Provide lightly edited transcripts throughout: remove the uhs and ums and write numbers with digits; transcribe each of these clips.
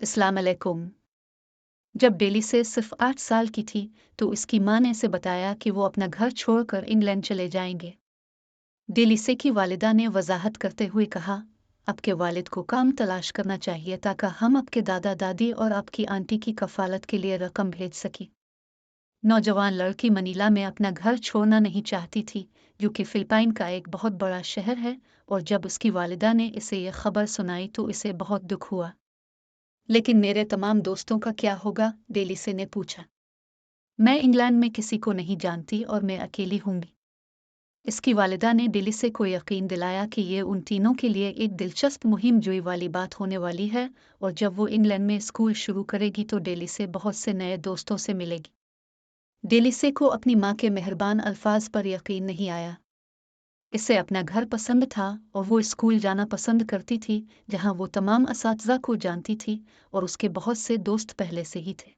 अस्सलाम अलैकुम। जब डेलिसे सिर्फ 8 साल की थी तो उसकी माँ ने उसे बताया कि वो अपना घर छोड़कर इंग्लैंड चले जाएंगे। डेलिसे की वालिदा ने वजाहत करते हुए कहा, आपके वालिद को काम तलाश करना चाहिए ताकि हम आपके दादा दादी और आपकी आंटी की कफालत के लिए रकम भेज सकें। नौजवान लड़की मनीला में अपना घर छोड़ना नहीं चाहती थी, जो कि फिलिपाइन का एक बहुत बड़ा शहर है, और जब उसकी वालिदा ने इसे यह खबर सुनाई तो इसे बहुत दुख हुआ। लेकिन मेरे तमाम दोस्तों का क्या होगा? डेलिसे ने पूछा। मैं इंग्लैंड में किसी को नहीं जानती और मैं अकेली हूँगी। इसकी वालिदा ने डेलिसे को यकीन दिलाया कि ये उन तीनों के लिए एक दिलचस्प मुहिम जोई वाली बात होने वाली है, और जब वो इंग्लैंड में स्कूल शुरू करेगी तो डेलिसे बहुत से नए दोस्तों से मिलेगी। डेलिसे को अपनी माँ के मेहरबान अल्फाज पर यकीन नहीं आया। इसे अपना घर पसंद था और वो स्कूल जाना पसंद करती थी, जहाँ वो तमाम असातिज़ा को जानती थी और उसके बहुत से दोस्त पहले से ही थे।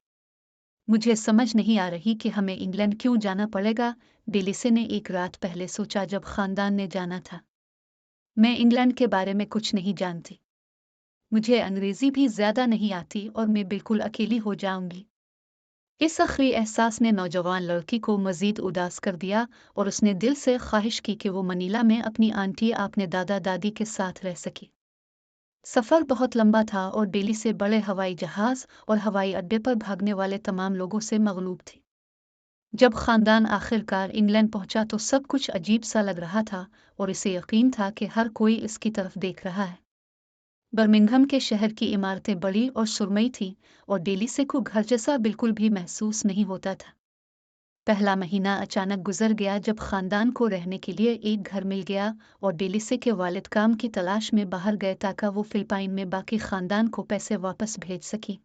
मुझे समझ नहीं आ रही कि हमें इंग्लैंड क्यों जाना पड़ेगा, डेलिसे ने एक रात पहले सोचा जब खानदान ने जाना था। मैं इंग्लैंड के बारे में कुछ नहीं जानती। मुझे अंग्रेजी भी ज्यादा नहीं आती और मैं बिल्कुल अकेली हो जाऊंगी। इस आखिरी एहसास ने नौजवान लड़की को मजीद उदास कर दिया और उसने दिल से ख्वाहिश की कि वो मनीला में अपनी आंटी अपने दादा दादी के साथ रह सके। सफ़र बहुत लंबा था और दिल्ली से बड़े हवाई जहाज़ और हवाई अड्डे पर भागने वाले तमाम लोगों से मगलूब थी। जब खानदान आखिरकार इंग्लैंड पहुंचा तो सब कुछ अजीब सा लग रहा था और इसे यकीन था कि हर कोई इसकी तरफ देख रहा है। बर्मिंघम के शहर की इमारतें बड़ी और सुरमई थीं और डेलिसे को घर जैसा बिल्कुल भी महसूस नहीं होता था। पहला महीना अचानक गुजर गया जब खानदान को रहने के लिए एक घर मिल गया और डेलिसे के वालिद काम की तलाश में बाहर गए ताकि वो फिलिपाइन में बाकी खानदान को पैसे वापस भेज सकी।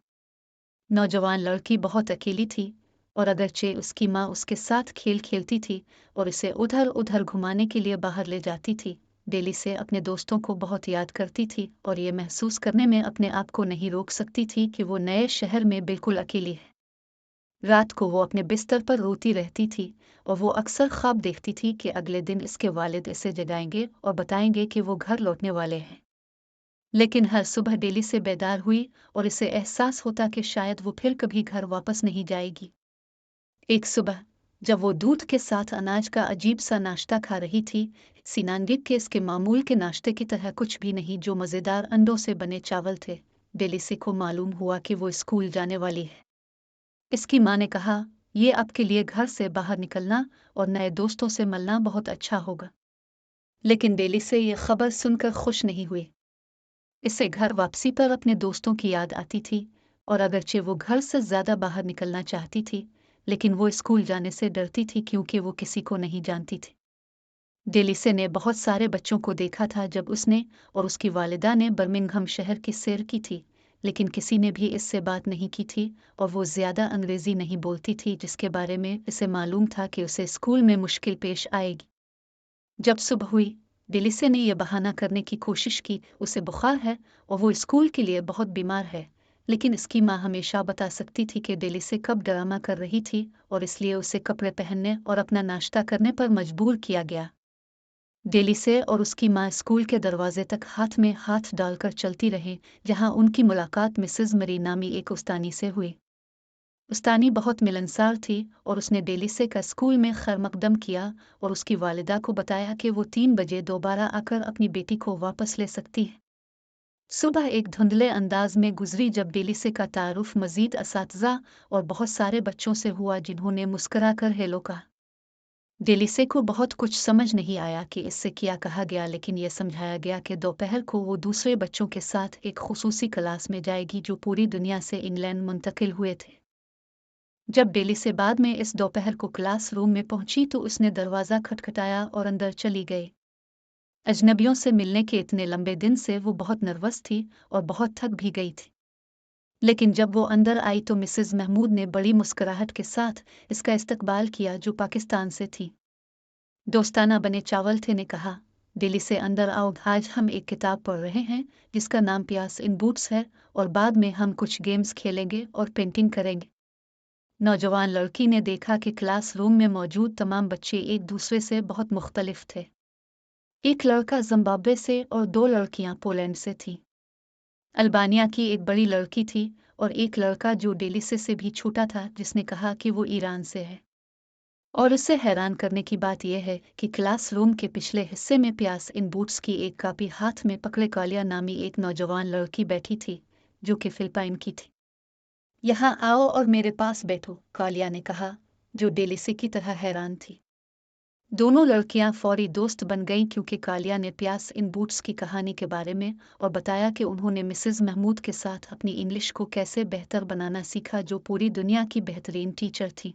नौजवान लड़की बहुत अकेली थी और अगरचे उसकी माँ उसके साथ खेल खेलती थी और इसे उधर उधर घुमाने के लिए बाहर ले जाती थी, डेलिसे अपने दोस्तों को बहुत याद करती थी और ये महसूस करने में अपने आप को नहीं रोक सकती थी कि वो नए शहर में बिल्कुल अकेली है। रात को वो अपने बिस्तर पर रोती रहती थी और वो अक्सर ख्वाब देखती थी कि अगले दिन इसके वालिद इसे जगाएंगे और बताएंगे कि वो घर लौटने वाले हैं। लेकिन हर सुबह डेली से बेदार हुई और इसे एहसास होता कि शायद वो फिर कभी घर वापस नहीं जाएगी। एक सुबह जब वो दूध के साथ अनाज का अजीब सा नाश्ता खा रही थी, सीनांगिक के इसके मामूल के नाश्ते की तरह कुछ भी नहीं जो मज़ेदार अंडों से बने चावल थे, डेलिसे को मालूम हुआ कि वो स्कूल जाने वाली है। इसकी माँ ने कहा, ये आपके लिए घर से बाहर निकलना और नए दोस्तों से मिलना बहुत अच्छा होगा। लेकिन डेलिसे ये खबर सुनकर खुश नहीं हुई। इससे घर वापसी पर अपने दोस्तों की याद आती थी और अगरचे वो घर से ज्यादा बाहर निकलना चाहती थी, लेकिन वो स्कूल जाने से डरती थी क्योंकि वो किसी को नहीं जानती थी। डेलिसे ने बहुत सारे बच्चों को देखा था जब उसने और उसकी वालिदा ने बर्मिंघम शहर की सैर की थी, लेकिन किसी ने भी इससे बात नहीं की थी और वो ज्यादा अंग्रेजी नहीं बोलती थी जिसके बारे में इसे मालूम था कि उसे स्कूल में मुश्किल पेश आएगी। जब सुबह हुई, डेलिसे ने यह बहाना करने की कोशिश की उसे बुखार है और वो स्कूल के लिए बहुत बीमार है, लेकिन इसकी माँ हमेशा बता सकती थी कि डेलिसे कब ड्रामा कर रही थी और इसलिए उसे कपड़े पहनने और अपना नाश्ता करने पर मजबूर किया गया। डेलिसे और उसकी माँ स्कूल के दरवाजे तक हाथ में हाथ डालकर चलती रहे, जहाँ उनकी मुलाकात मिसेज मरी नामी एक उस्तानी से हुई। उस्तानी बहुत मिलनसार थी और उसने डेलिसे का स्कूल में खैर मकदम किया और उसकी वालिदा को बताया कि वो 3 बजे दोबारा आकर अपनी बेटी को वापस ले सकती है। सुबह एक धुंधले अंदाज में गुजरी जब डेलिसे का तारुफ मजीद असातिज़ा और बहुत सारे बच्चों से हुआ जिन्होंने मुस्कराकर हेलो कहा। डेलिसे को बहुत कुछ समझ नहीं आया कि इससे क्या कहा गया, लेकिन यह समझाया गया कि दोपहर को वो दूसरे बच्चों के साथ एक खुसूसी क्लास में जाएगी जो पूरी दुनिया से इंग्लैंड मुंतकिल हुए थे। जब डेलिसे बाद में इस दोपहर को क्लासरूम में पहुंची तो उसने दरवाज़ा खटखटाया और अंदर चली गई। अजनबियों से मिलने के इतने लंबे दिन से वो बहुत नर्वस थी और बहुत थक भी गई थी। लेकिन जब वो अंदर आई तो मिसेज महमूद ने बड़ी मुस्कुराहट के साथ इसका इस्तकबाल किया जो पाकिस्तान से थी। दोस्ताना बने चावल थे ने कहा, दिल्ली से अंदर आओ, आज हम एक किताब पढ़ रहे हैं जिसका नाम प्यास इन बूट्स है और बाद में हम कुछ गेम्स खेलेंगे और पेंटिंग करेंगे। नौजवान लड़की ने देखा कि क्लासरूम में मौजूद तमाम बच्चे एक दूसरे से बहुत मुख्तलिफ थे। एक लड़का जिम्बाब्वे से और 2 लड़कियां पोलैंड से थीं। अल्बानिया की एक बड़ी लड़की थी और एक लड़का जो डेलिसे से भी छोटा था, जिसने कहा कि वो ईरान से है। और उससे हैरान करने की बात यह है कि क्लासरूम के पिछले हिस्से में प्यास इन बूट्स की एक कॉपी हाथ में पकड़े कालिया नामी एक नौजवान लड़की बैठी थी, जो कि फिलिपाइन की थी। यहाँ आओ और मेरे पास बैठो, कालिया ने कहा, जो डेलिसे की तरह हैरान थी। दोनों लड़कियां फौरी दोस्त बन गईं क्योंकि कालिया ने प्यास इन बूट्स की कहानी के बारे में और बताया कि उन्होंने मिसेस महमूद के साथ अपनी इंग्लिश को कैसे बेहतर बनाना सीखा, जो पूरी दुनिया की बेहतरीन टीचर थी।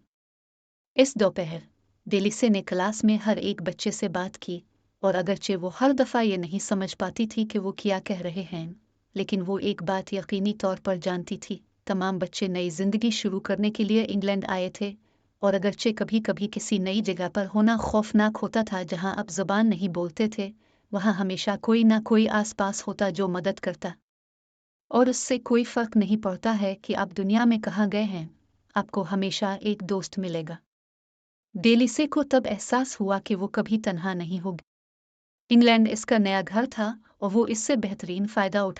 इस दोपहर डेलिसे ने क्लास में हर एक बच्चे से बात की, और अगरचे वो हर दफ़ा ये नहीं समझ पाती थी कि वो क्या कह रहे हैं, लेकिन वो एक बात यकीनी तौर पर जानती थी, तमाम बच्चे नई जिंदगी शुरू करने के लिए इंग्लैंड आए थे, और अगरचे कभी कभी किसी नई जगह पर होना खौफनाक होता था जहां आप ज़बान नहीं बोलते थे, वहां हमेशा कोई ना कोई आसपास होता जो मदद करता। और उससे कोई फर्क नहीं पड़ता है कि आप दुनिया में कहाँ गए हैं, आपको हमेशा एक दोस्त मिलेगा। डेलिसे को तब एहसास हुआ कि वो कभी तन्हा नहीं होगी। इंग्लैंड इसका नया घर था और वो इससे बेहतरीन फ़ायदा उठा